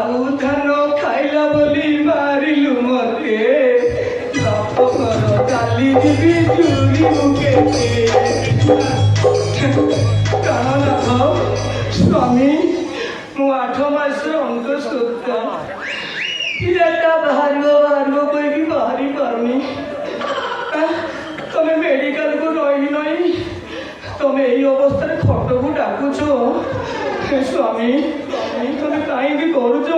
जाऊ धान खाइला बोली मारिलु मते बाप घर काली जीवी चूरी मुके कान खाओ स्वामी मु 8 मास अंक सोता पिलाटा बाहर कोई बाहरी पारनी तमे मेडिकल को रही नहीं तमे यही अवस्था खट को डाकुछ स्वामी तमे कहीं भी करूछ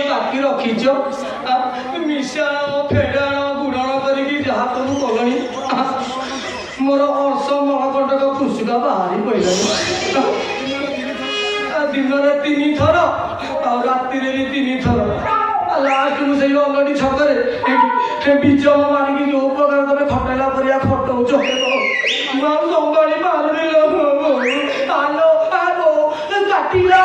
बाकी रखीच मिशाण फेडाण गुड़ाण करके जहाँ तुम कलनी मोर अर्श मणकंटक खुशका बाहरी पड़ा दिन में 3 थर राति भी 3 थर लास्ट मुझे अलरेडी छकरे बीज मारिकी जो प्रकार तुम खटेला परिया खटौच संभाड़ी मारदेल आलो आलो काटिला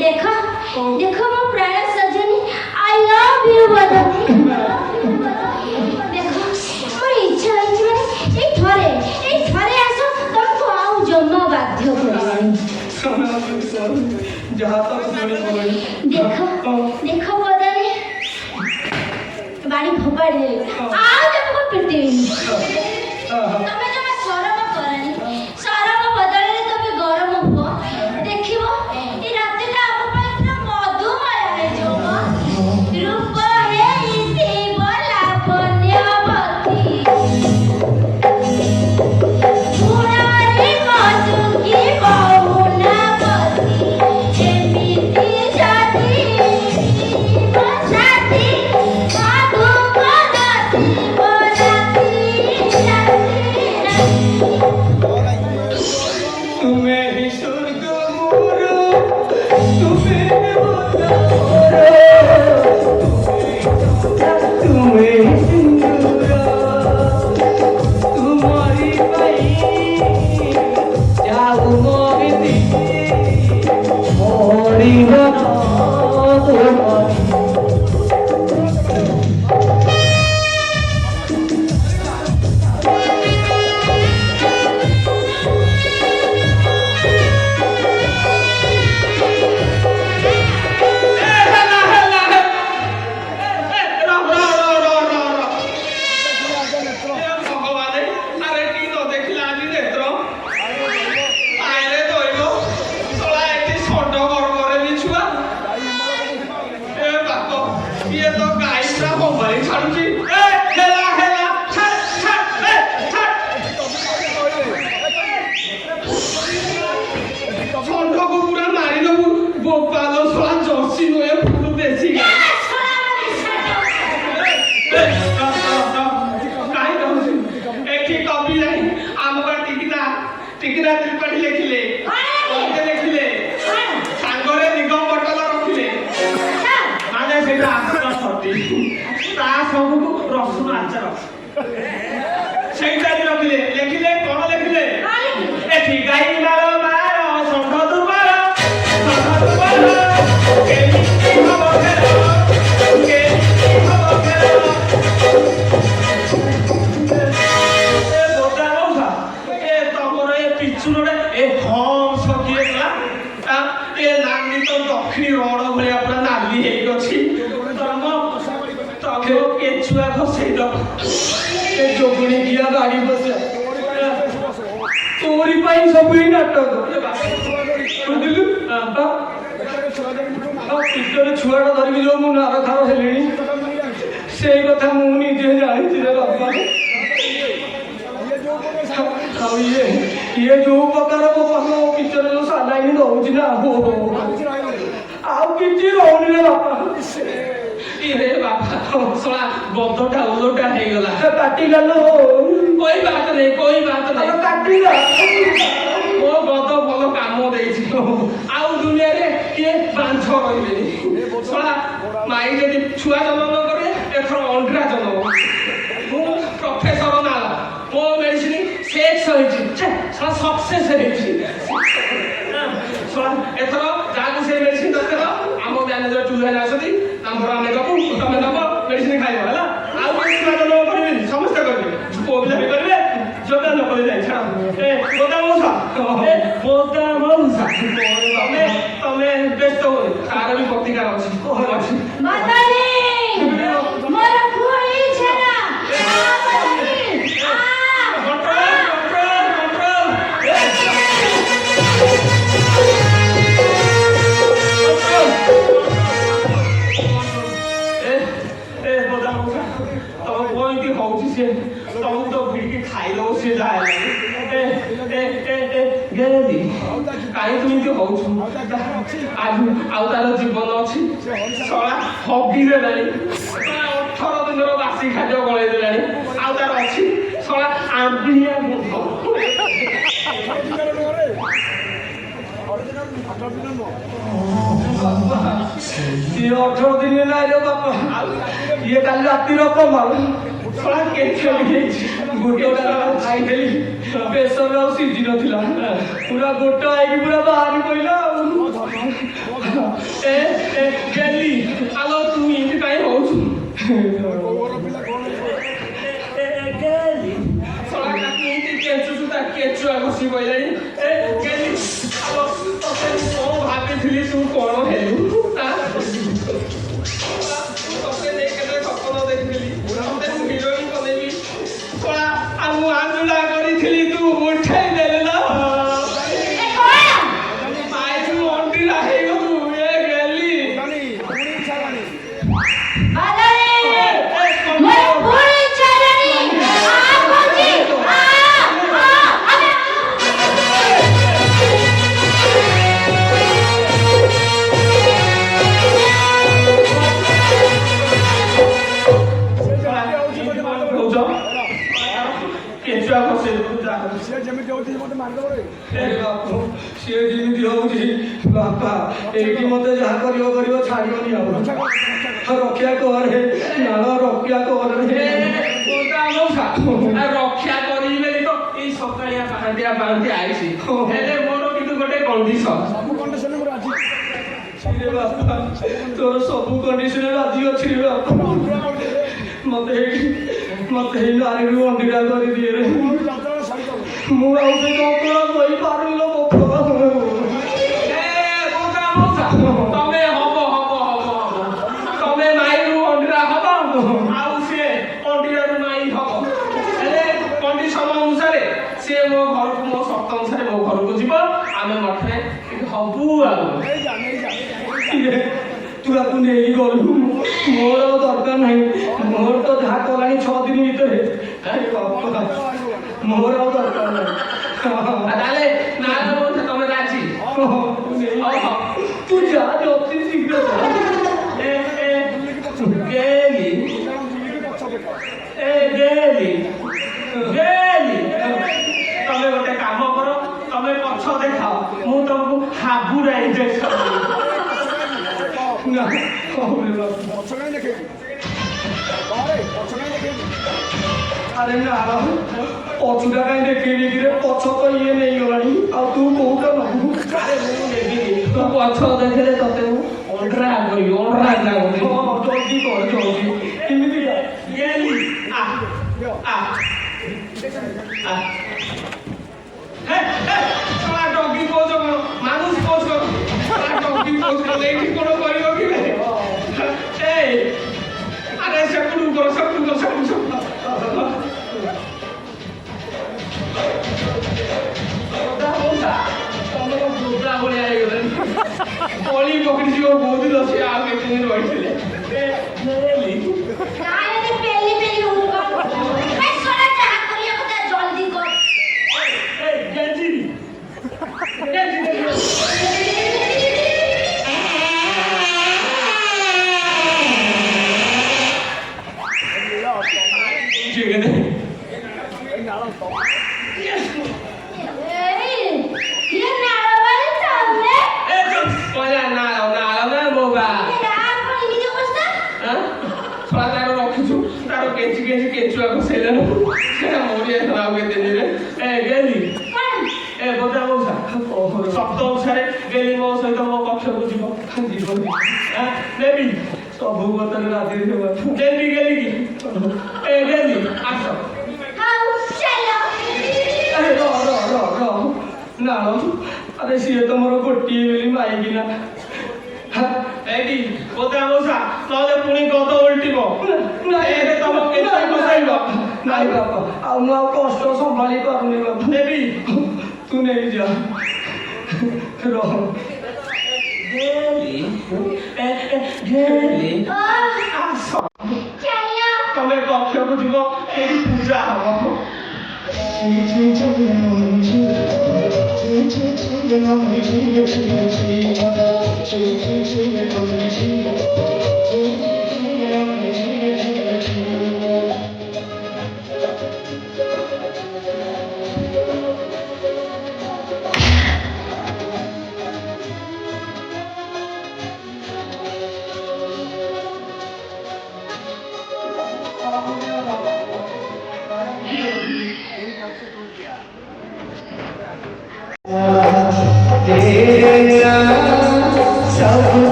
देखो देखो वो प्राण सजनी आई लव यू बदनी देखो मोर इच्छा है ए थरे आसो तुमको आउ जम्मा बाध्य करनी जहां तक सुनी देखो देखो बदनी बाड़ी फोपाड़ दे आओ तुमको पिटेनी तमे जमा सरम करनी सरम बदले तमे गरम हो देखिबो ई रातिटा हम ପାଇଁ पूरा मधुमय है जो रूप है इति बोला पुण्यवती मुरारी मधुकी बहुनावती एमिति जाति बसाती साधु पदाती बनाती तुम्हें ही स्वर्ग मोर तुम्हें तुम्हें सिंदूरा तुम्हारी पाई जाऊ मोरी मोरी रसुन आचार ସେଇଟା ରଖିଲେ ଲେଖିଲେ କଣ ଲେଖିଲେ ଏଠି ଗାଈ ମାର ମାର ଷଣ୍ଢ ଦୁବାର କେମିତି ହବ ଖେଳ କେମିତି ହବ ଖେଳ ଏ ବୋଦା ମଉସା ଏ ତମ ଦକ୍ଷିଣୀ ରଡ଼ ଭଳିଆ ପୁରା ନାଲି ହେଇକି ଅଛି। ତମ କେଚୁଆ ଖସେଇ ଦବ। ଏ ଯୋଗୁଣି ଦିଆ ଗାଡ଼ି ବସା ତୋରି ପାଇଁ ସବୁ ଏଇ ନାଟକ ବୁଝିଲୁ। ପିଠରେ ଛୁଆଟା ଧରିକି ଯୋଉ ମୁଁ ନାର ଖାର ହେଲିଣି ସେଇ କଥା ମୁଁ ନିଜେ ଜାଣିଛି ରେ ବାପା। ଆଉ ଇଏ ଯୋଉ ପ୍ରକାର ମୋ ପାଖ ପିକ୍ଚର ଯୋଉ ସାଲାଇନ୍ ଦଉଛି ନା ଆଉ କିଛି ରହୁନି ରେ ବାପା। ଇରେ ବାପା ଶଳା ଗଦଟା ଓଲଟା ହେଇଗଲା। କାଟିଗଲ କୋଇ ବାତ ନାହିଁ, କୋଇ ବାତ ନାହିଁ। କାଟିଲା ମୋ ଗଦ ଭଲ କାମ ଦେଇଛି। ଆଉ ଦୁନିଆରେ କିଏ ବାଞ୍ଛ ରହିବେନି। ଶଳା ମାଇ ଯଦି ଛୁଆ ଜନ୍ମ ନ କରେ ଏଥର ଅଣ୍ଡିରା ଜନ୍ମ। ମୁଁ ପ୍ରଫେସର ନାଳ ମୋ ମେଡିସିନ ସେକ୍ସ ହେଇଛି ଶଳା ସକ୍ସେସ୍ ହେଇଛି। ଶଳା ଏଥର ଯାହାକୁ ସେ ମେଡିସିନ ଦରକାର ଆମ ମ୍ୟାନେଜର ଟୁଲୁ ଆସନ୍ତି ନମ୍ବର ଆମେ ଦବୁ ତମେ ଦବ ମେଡିସିନ ଖାଇବ ହେଲା। ଆଉ କେହି ଛୁଆ ଜନ୍ମ କରିବେନି, ସମସ୍ତେ କରିବେ। ପୁଅ ପିଲା ବି କରିବେ, ଝିଅ ପିଲା ନ କଲେ ଯାଇ ଛାଡ଼। ବୋଦା ମଉସା ତମେ ବ୍ୟସ୍ତ ହୁଏ, ତାର ବି ପ୍ରତିକାର ଅଛି। ବାଦାନି ମୋର ପୁରୀ ଛେନା ତମକୁ ତ ଭିଡ଼ିକି ଖାଇଦବ ସିଏ ଯାହା ଗେରେଦି କାହିଁ ତୁ ଏମିତି ହଉଛୁ? ଆଉ ତାର ଜୀବନ ଅଛି। ଶଳା ହଗିରେ ନାହିଁ, 18 ଦିନର ବାସି ଖାଦ୍ୟ ଗଳେଇ ଦେଲାଣି। ଆଉ ତାର ଅଛି ଶଳା ଆମ୍ବିଳିଆ ଗୁଣ୍ଡ। ସିଏ 18 ଦିନ ନାହିଁ ରେ ବାପା। ଇଏ କାଲି ରାତିର କମାଲ ଶଳା କେଞ୍ଚ ହେଇଯାଇଛି। ଗୋଟା ଖାଇଦେଲି ବେସର ଆଉ ସିଝି ନଥିଲା ପୁରା ଗୋଟା ହେଇକି ପୁରା ବାହାରି ପଇଲା ଆଉ। ଗେଲି ଆଲୋ ତୁ ଏମିତି କାହିଁ ହଉଛୁ? ଶଳା ତାକୁ ଏମିତି କେଞ୍ଚୁଛୁ, ତା କେଞ୍ଚୁଆ ଘଷି ପଇଲାଣି। ଗେଲି ଆଲୋ ତତେ ମୁଁ କଣ ଭାବିଥିଲି, ତୁ କଣ ହେଲୁ? ତତେ ନେଇ କେତେ ସ୍ୱପ୍ନ ଦେଖିଥିଲି, ତତେ ମୁଁ ହିରୋଇନ ବନେଇବି। ଶଳା ଆଉ ମୁଁ ଆଞ୍ଜୁଳା କରିଥିଲି, ତୁ ଉଠେଇ ଦେଲେ ନା। ମାଇଛୁ ଅଣ୍ଡିରା ହେଇଗଲୁ। ଏ ଗେଲି ମୋର ପୁରୀ ଛେନାନି କେଞ୍ଚୁଆ ଖସେଇ ଦବୁ ଯା। ସିଏ ଯେମିତି ହଉଛି ବାପା ଏଇଠି ମତେ ଯାହା କରିବ ଛାଡ଼ିବନି ଆଉ। ରକ୍ଷା କରେ ନାଳ ରକ୍ଷା କରେ। ରକ୍ଷା କରିବେ ତ ଏଇ ସକାଳିଆ ପାହାନ୍ତିଆ ଆଇଛି। ହେଲେ ମୋର କିନ୍ତୁ ଗୋଟେ କଣ୍ଡିସନ। ତୋର ସବୁ କଣ୍ଡିସନ ରାଜି ଅଛି ରେ ବାପା। ମତେ ଏଇ ନାରୀରୁ ଅଣ୍ଡିରା କରିଦିଏ ରେ। ମୁଁ ଆଉ ସେ କପଡ଼ା କହିପାରୁନି ଲୋ ତମେ ହବ ତମେ ମାଇରୁ ଅଣ୍ଡିରା ହବ, ଆଉ ସିଏ ଅଣ୍ଡିରାରୁ ମାଇ ହବ। ହେଲେ କଣ୍ଡିସନ ଅନୁସାରେ ସିଏ ମୋ ଘରକୁ, ମୋ ସର୍ତ୍ତ ଅନୁସାରେ ମୋ ଘରକୁ ଯିବ। ଆମେ ମଠରେ ହବୁ ଆଉ। ତୁ ଆକୁ ନେଇକି ଗଲୁ, ମୋର ଆଉ ଦରକାର ନାହିଁ। ମୋର ତ ଯାହା କଲାଣି 6 ଦିନ ଭିତରେ, ମୋର ଆଉ ଦରକାର ନାହିଁ। ତାହେଲେ ନା ତମେ ରାଜି? ତୁ ଯା ଅତି ଶୀଘ୍ର ତମେ ଗୋଟେ କାମ କର, ତମେ ପଛ ଦେଖାଅ, ମୁଁ ତମକୁ ହାବୁଡା ଇଞ୍ଜେକ୍ସନ ଆରେ ନା ପଛୁଟା କାହିଁ ଦେଖେଇବି କିରେ? ପଛ ତ ଇଏ ନେଇଗଲାଣି, ଆଉ ତୁ କୋଉଟା ନବୁ? ଆରେ ମୁଁ ନେବିନି, ତୁ ପଛ ଦେଖିଲେ ତତେ ମୁଁ ଅଣ୍ଡରା କରିବି। ଜଲ୍ଦି କର ଜଲ୍ଦି। କେମିତି ଡଗି ପୋଜ କଣ, মানুষ ପୋଜ କଣ, ଡଗି ପୋଜ କଣ। ପକେଟ ଯିବ କହୁଥିଲ ସେ ଆଉ କେତେ ଦିନ ରହିଥିଲେ ନାଇଁ ଏତେ ପେଲି ପେଲି ହଉଛୁ କଣ କରୁଛୁ? ଏ ଶଳା ଯାହା କରିବା କଥା ଜଲ୍ଦି କର। ଏଇ, ଇଏ ନାଳବାଳି ତମେ? यार कौन इमिति अवस्था? ରଖିଛୁ ତାର କେଞ୍ଚି କେଞ୍ଚି କେଞ୍ଚୁଆ ବସେଇଲେନ ସେଟା ମୋରି ଏଥର ଆଉ କେତେ ଦିନରେ ଗେଲି कौन? ଏ ବୋଧା ମଉସା ଶବ୍ଦ ଅନୁସାରେ ଗେଲି ମୋ ସହିତ ମୋ କକ୍ଷକୁ ଯିବ ଯିବନି ଦେବି ସବୁ କଥାରେ ରାଜି ଦେବି ଗେଲି କି ଗେଲି ଆସ हाँ चलो। ନା ଆରେ ସିଏ ତ ମୋର ଗୋଟିଏ ବୋଲି ମାଇକିନା ଏଇଠି ବୋଧା ମଉସା ନହେଲେ ପୁଣି ଗଦ ଓଲଟିବ ଏବେ ତମ କେତେ ବସାଇବ ନାଇଁ ବାପା ଆଉ ମୁଁ ଆଉ କଷ୍ଟ ସମ୍ଭାଳି ପାରୁନି ବାପା ଦେବି ତୁ ନେଇଯା ରହ ଗେଲି ଗେଲି ଆସ चलो। ତମେ କକ୍ଷକୁ ଯିବ ଏଠି ପୂଜା ହବ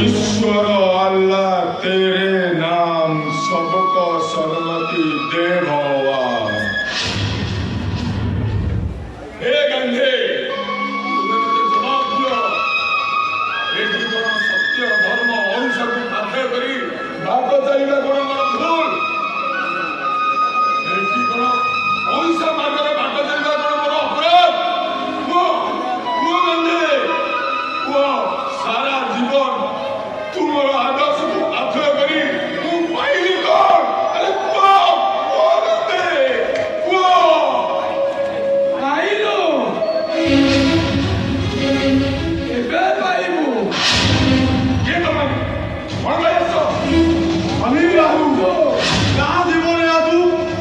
ईश्वर अल्लाह तेरे नाम सबको सरमति दे भगवान हे गंधे तुम्हें मुझे जवाब दियो एठी कोन सत्य धर्म अहिंसा को पाथे करी भाग चलिबा कोन मोर भूल एठी कोन अहिंसा मार्ग रे भाग चलिबा कोन मोर अपराध वो गंधे वो सारा जीवन तुमर आदर्श को पाथर करी तू पाइली कौन अरे कौन दे वो ପାଇଲୁ ଏବେ ପାଇବୁ ये तो मैं कौन भाई तो আমি রাহু না জীবনে আদু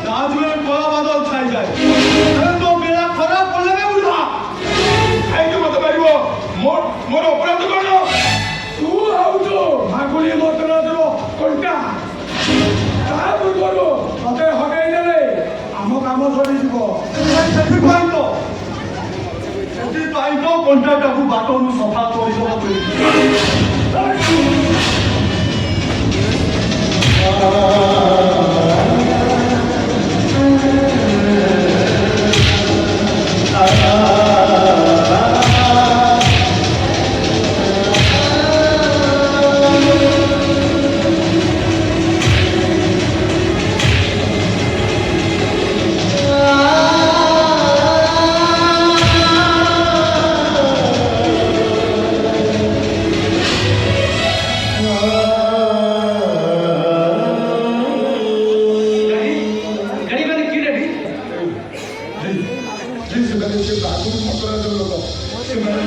না জীবনে কলা বাদল ছাই যায় আরে তো বেলা খারাপ করলে বে বুঝা আই তো মত পারিব মোর মোর অপরাধ কোন ତୁ ଆଉଛୁ ଭାଗୁଳି ମତରାଜର କଣ୍ଟା ତା ପୂର୍ବରୁ ତତେ ହଟେଇ ଦେଲେ ଆମ କାମ ସରିଯିବ ସେଥିପାଇଁ ତ କଣ୍ଟାଟାକୁ ବାଟରୁ ସଫା କରିଦେବା ଗାଡ଼ି ମାନେ କି ରେଡ଼ି ସେମାନେ ସେ ବାଘରୁ ମକରାଜ ଲୋକ ସେମାନେ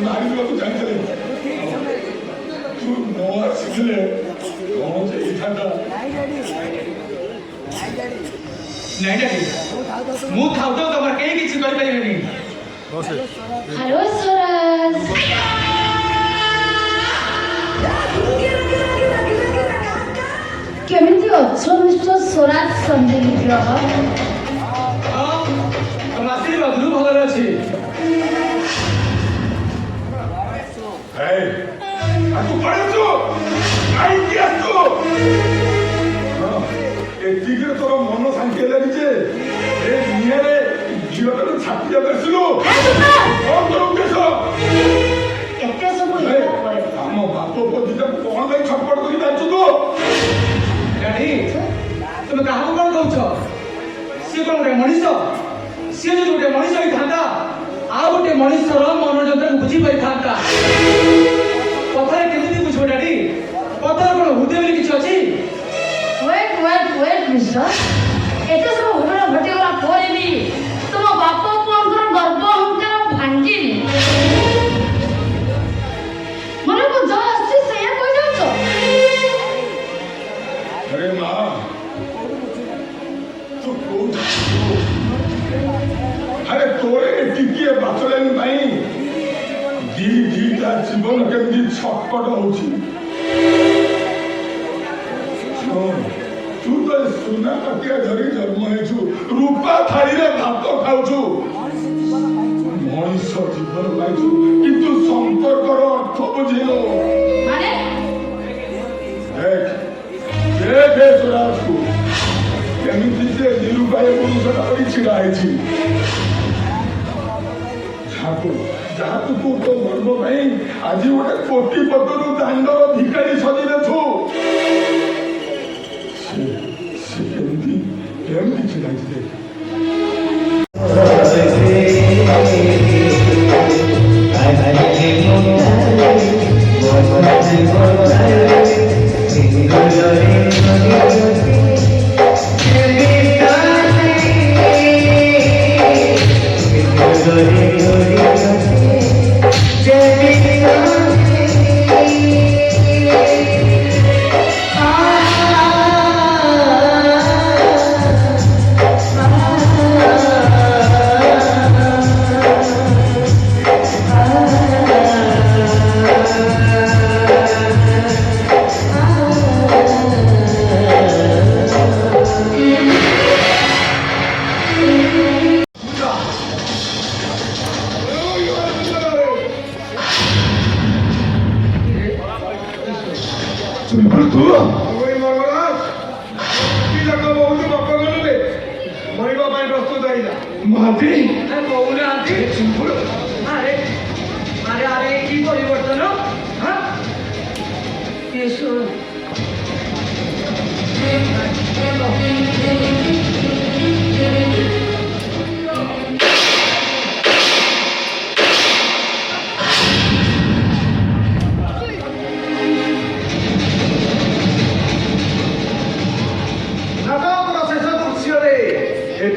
ମାରିବାକୁ ଚାହିଁଥିଲେ ତୁ ନ ଆସିଥିଲେ କଣ ହେଇଥାନ୍ତା ନାଇଁ ଡାଡ଼ି ମୁଁ ଥାଉ ଥାଉ ତମର କେହି କିଛି କରିପାରିବେନି हेलो स्वराज। केमिति अଛ मिस्टर स्वराज संदेह ग्रह? ତମ ଆଶୀର୍ବାଦ ମୁଁ ଭଲରେ ଅଛି Hey, aku pareଛୁ କାହିଁକି ଆସୁ ଏତିକିରେ ତୋର ମନ ଶାନ୍ତି ହେଲାନି ଯେ ଏ ଦୁନିଆରେ ଝିଅଟାକୁ ଛାତି ଆସିଲୁ କଣ ତୋର ଉଦ୍ଦେଶ୍ୟ କେତେ ସବୁ ହେଲା ପରେ ଆମ ବାପ ପତିଟାକୁ କଣ ପାଇଁ ଛଟପଟ କରି ଯାଉଛୁ ତୁ ଡାଡ଼ି ତମେ କାହାକୁ କଣ କହୁଛ ସିଏ କଣ ଗୋଟେ ମଣିଷ ସିଏ ଯଦି ଗୋଟେ ମଣିଷ ହେଇଥାନ୍ତା ଆଉ ଗୋଟେ ମଣିଷର ମନୋଯନ୍ତ୍ରକୁ ବୁଝିପାରିଥାନ୍ତା। କଥାରେ କେମିତି ବୁଝିବ ଡାଡି? କଥାରେ କଣ ହୃଦୟ ବୋଲି କିଛି ଅଛି? ୱେଟ୍ ମିଷ୍ଟର, ଏତେ ସବୁ ଘଟଣା ଘଟିଗଲା ପରେ ବି ତୁମ ବାପ ପୁଅଙ୍କର ଗର୍ବ ଅହଙ୍କାର ଭାଙ୍ଗିନି। ମନକୁ ଯାହା ଆସୁଛି ସେଇଆ କହିଯାଉଛ। अरे माँ तू कौन अरे तोरे टिकिए बाचलन नहीं दीटा जीवन केमती छटपट होची तू तो सुना पटिया धरी जन्म हेचु रूपा थाली रे भात खाउछु मनीष जीवन पाइछु किंतु संपर्कर अर्थ बुझिनो ମାନେ देख सुराजku କେମିତି ଯେ ନିରୁପାୟ ପୁରୁଷଟା ପରି ଛିଡ଼ା ହେଇଛି ଯାହାକୁ ତୁ ତୋ ଗର୍ବ ପାଇଁ ଆଜି ଗୋଟେ କୋଟିପତିରୁ ଦାଣ୍ଡର ଭିକାରୀ ସଜି ଦେଛୁ ସେ କେମିତି ଛିଡ଼ା ହେଇଛି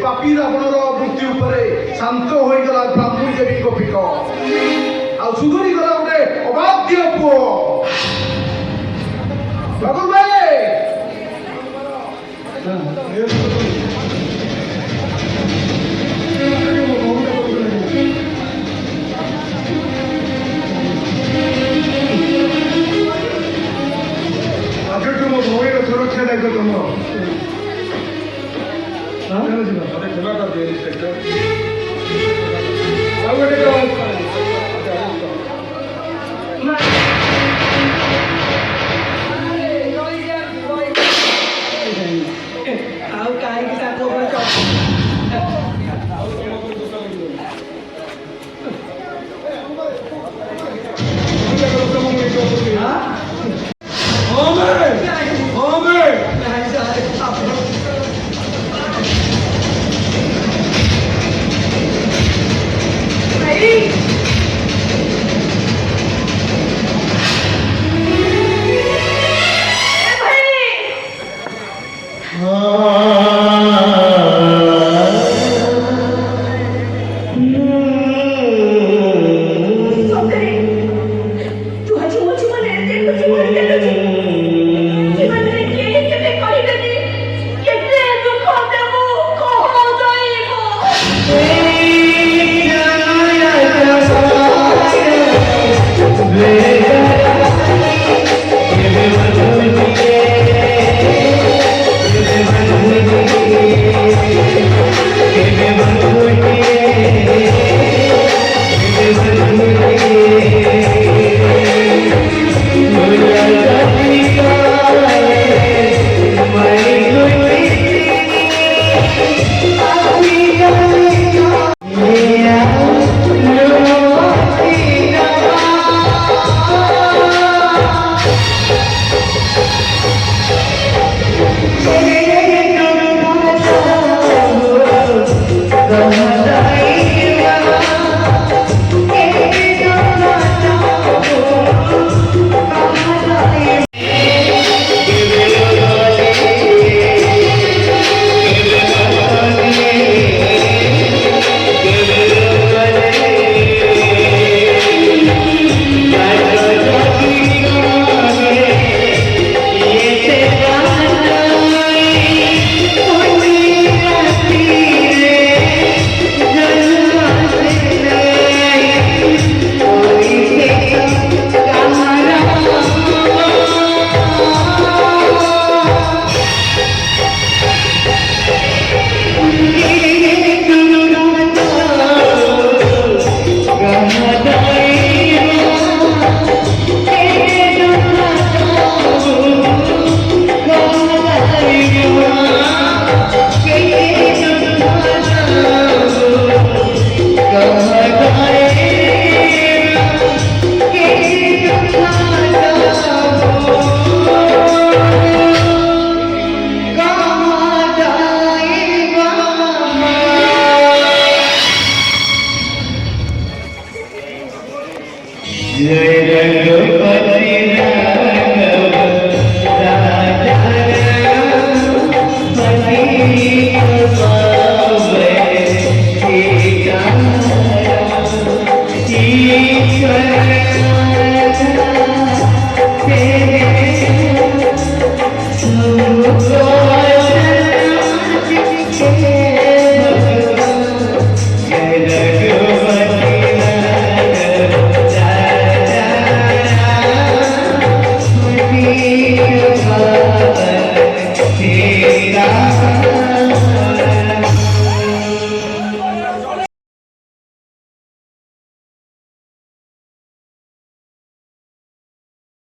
पापी रावणर मृत्यु पर शांत हो गला ब्राह्मणी देवी पीठ आ सुधुरी गला गोटे अबाध्य पुओ बाबू भाई आज तुम भौर सुरक्षा दायित्व तुम ଆଉ କାହିଁକି ତାଙ୍କ ଉପରେ ଭାଇ